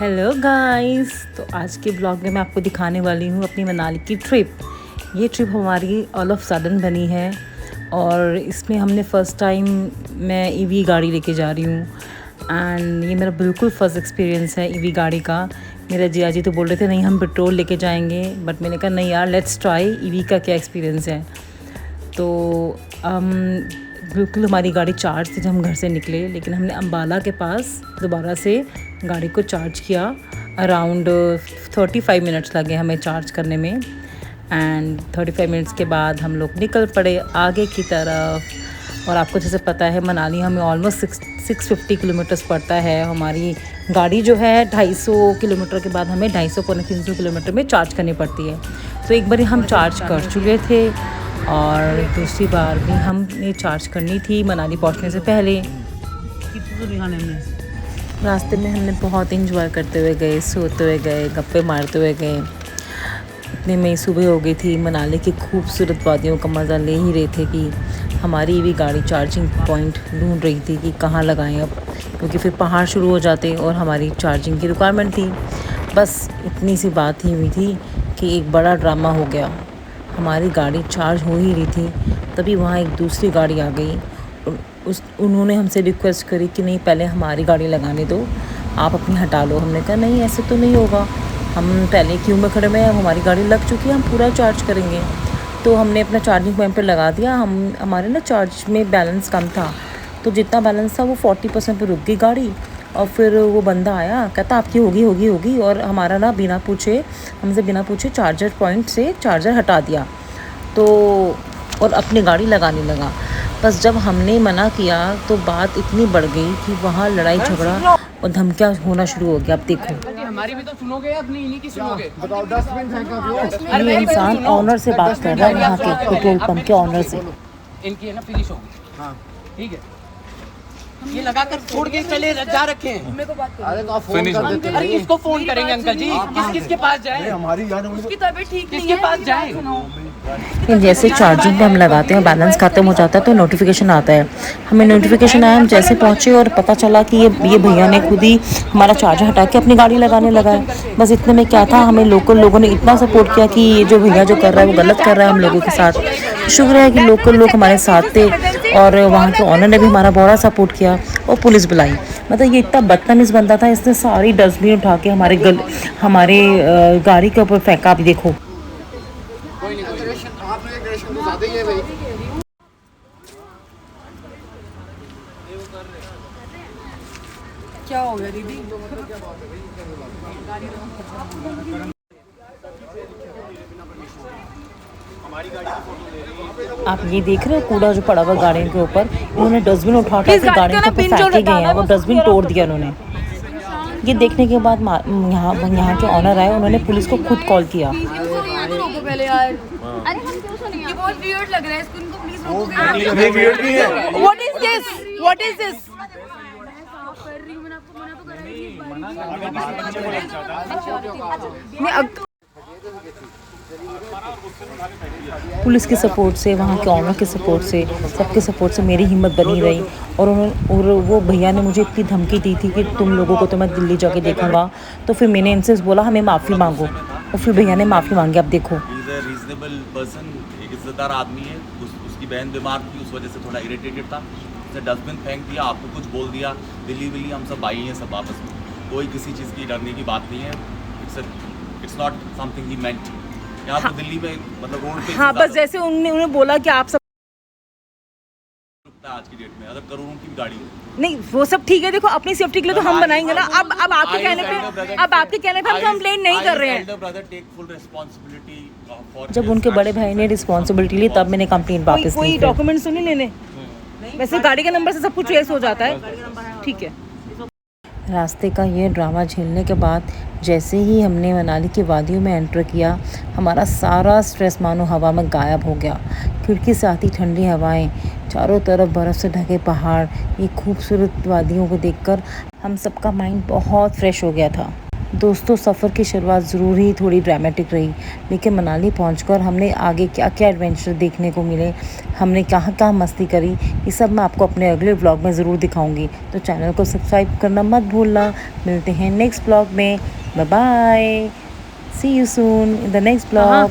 Hello guys. तो आज के ब्लॉग में मैं आपको दिखाने वाली हूँ अपनी मनाली की ट्रिप। ये ट्रिप हमारी ऑल ऑफ सडन बनी है और इसमें हमने फ़र्स्ट टाइम मैं ईवी गाड़ी लेके जा रही हूँ एंड ये मेरा बिल्कुल फ़र्स्ट एक्सपीरियंस है ईवी गाड़ी का। मेरा जिया जी तो बोल रहे थे नहीं हम पेट्रोल लेके जाएंगे, बट मैंने कहा नहीं यार लेट्स ट्राई ईवी का क्या एक्सपीरियंस है। तो बिल्कुल हमारी गाड़ी चार्ज थी जब हम घर से निकले, लेकिन हमने अम्बाला के पास दोबारा से गाड़ी को चार्ज किया। अराउंड 35 मिनट्स लगे हमें चार्ज करने में एंड 35 मिनट्स के बाद हम लोग निकल पड़े आगे की तरफ। और आपको जैसे पता है मनाली हमें ऑलमोस्ट 650 किलोमीटर्स पड़ता है। हमारी गाड़ी जो है 250 किलोमीटर के बाद हमें 250-300 किलोमीटर में चार्ज करनी पड़ती है। तो एक बार हम चार्ज कर चुके थे और दूसरी बार भी हमने चार्ज करनी थी मनाली पहुंचने से पहले। रास्ते में हमने बहुत इंजॉय करते हुए गए, सोते हुए गए, गप्पे मारते हुए गए। इतने में सुबह हो गई थी। मनाली की खूबसूरत वादियों का मज़ा ले ही रहे थे कि हमारी भी गाड़ी चार्जिंग पॉइंट ढूंढ रही थी कि कहाँ लगाएं अब, क्योंकि फिर पहाड़ शुरू हो जाते और हमारी चार्जिंग की रिक्वायरमेंट थी। बस इतनी सी बात ही हुई थी कि एक बड़ा ड्रामा हो गया। हमारी गाड़ी चार्ज हो ही रही थी, तभी वहाँ एक दूसरी गाड़ी आ गई। उन्होंने हमसे रिक्वेस्ट करी कि नहीं पहले हमारी गाड़ी लगाने दो, आप अपनी हटा लो। हमने कहा नहीं ऐसे तो नहीं होगा, हम पहले क्यू में खड़े में, हमारी गाड़ी लग चुकी है, हम पूरा चार्ज करेंगे। तो हमने अपना चार्जिंग पॉइंट पर लगा दिया। हमारे ना चार्ज में बैलेंस कम था, तो जितना बैलेंस था वो 40% पर रुक गई गाड़ी। और फिर वो बंदा आया, कहता आपकी होगी और हमारा ना हमसे बिना पूछे चार्जर पॉइंट से चार्जर हटा दिया तो और अपनी गाड़ी लगाने लगा। बस जब हमने मना किया तो बात इतनी बढ़ गई कि वहाँ लड़ाई झगड़ा और धमकियाँ होना शुरू हो गया। अब देखो हमारी भी तो सुनोगे या अपनी इन्हीं की सुनोगे? ये इंसान ऑनर से बात कर रहा है, यहाँ के पेट्रोल पंप के ऑनर से। इनकी है ना फिनिश होगी। हाँ ठीक है, ये लगा कर छोड़ के चले जा रखे हैं। मेरे को बात करो। अरे तो आप फोन कर देते हैं। अरे किसको फोन करेंगे अंकल जी? किसके पास जाए? हमारी यार उसकी तबीयत ठीक नहीं है, किसके पास जाए? जैसे चार्जिंग पे हम लगाते हैं, बैलेंस खत्म हो जाता है तो नोटिफिकेशन आता है। हमें नोटिफिकेशन आया, हम जैसे पहुंचे और पता चला कि ये भैया ने खुद ही हमारा चार्जर हटा के अपनी गाड़ी लगाने लगा है। बस इतने में क्या था, हमें लोकल लोगों ने इतना सपोर्ट किया कि ये जो भैया जो कर रहा है वो गलत कर रहा है हम लोगों के साथ। शुक्र है कि लोकल लोग हमारे साथ थे और वहाँ के ऑनर ने भी हमारा बड़ा सपोर्ट किया और पुलिस बुलाई। मतलब ये इतना बदतमीज़ बंदा था, इसने सारी डस्टबिन उठा के हमारे गाड़ी के ऊपर फेंका। आप देखो क्या हो गया दीदी? आप ये देख रहे हो कूड़ा जो पड़ा हुआ गाड़ियों के ऊपर, उन्होंने डस्टबिन उठा के गाड़ियों के ऊपर फेंक के गए हैं। वो डस्टबिन तोड़ दिया उन्होंने। ये देखने के बाद यहाँ के ऑनर आए, उन्होंने पुलिस को खुद कॉल किया। पहले यार अरे हम क्यों सुनेंगे? ये बहुत वियर्ड लग रहा है, इसको इनको प्लीज रोको। ये वियर्ड नहीं है। What is this? कर रही हूं, मैंने आपको मना तो करा ही नहीं। पुलिस के सपोर्ट से, वहाँ के ऑनर के सपोर्ट से, सबके सपोर्ट से मेरी हिम्मत बनी रही। और वो भैया ने मुझे इतनी धमकी दी थी कि तुम लोगों को तो मैं दिल्ली जाके देखूंगा। तो फिर मैंने इनसे बोला हमें माफ़ी मांगो, और फिर भैया ने माफ़ी मांगी। अब देखो रीजनेबल पर्सन, एक इज्जतदार आदमी है। उसकी बहन बीमार थी, उस वजह से थोड़ा इरिटेटेड था। उसने डस्टबिन फेंक दिया, आपको कुछ बोल दिया, दिल्ली हम सब आई हैं सब वापस में। कोई किसी चीज़ की डरने की बात नहीं है। इट्स नॉट समथिंग ही मेंट। यहाँ तो दिल्ली में मतलब रोड पे हाँ, बस जैसे उन्होंने बोला कि आप सब आज की डेट में अगर करोड़ों की गाड़ी नहीं, वो सब ठीक है। देखो अपनी सेफ्टी के लिए तो हम बनाएंगे ना। अब आपके कहने पे हम कंप्लेंट नहीं कर रहे हैं। जब उनके बड़े भाई ने रिस्पॉन्सिबिलिटी ली तब मैंने कंप्लेंट वापस ली। कोई डॉक्यूमेंट्स तो नहीं लेने? वैसे गाड़ी का नंबर से सब कुछ ट्रेस हो जाता है। ठीक है। रास्ते का ये ड्रामा झेलने के बाद जैसे ही हमने मनाली की वादियों में एंटर किया, हमारा सारा स्ट्रेस मानो हवा में गायब हो गया। खिड़की से आती ठंडी हवाएं, चारों तरफ बर्फ़ से ढके पहाड़, ये खूबसूरत वादियों को देखकर हम सबका माइंड बहुत फ्रेश हो गया था। दोस्तों सफ़र की शुरुआत ज़रूर ही थोड़ी ड्रामेटिक रही, लेकिन मनाली पहुंचकर हमने आगे क्या क्या एडवेंचर देखने को मिले, हमने कहाँ कहाँ मस्ती करी, ये सब मैं आपको अपने अगले व्लॉग में ज़रूर दिखाऊंगी। तो चैनल को सब्सक्राइब करना मत भूलना। मिलते हैं नेक्स्ट व्लॉग में। Bye bye, see you soon in the next vlog.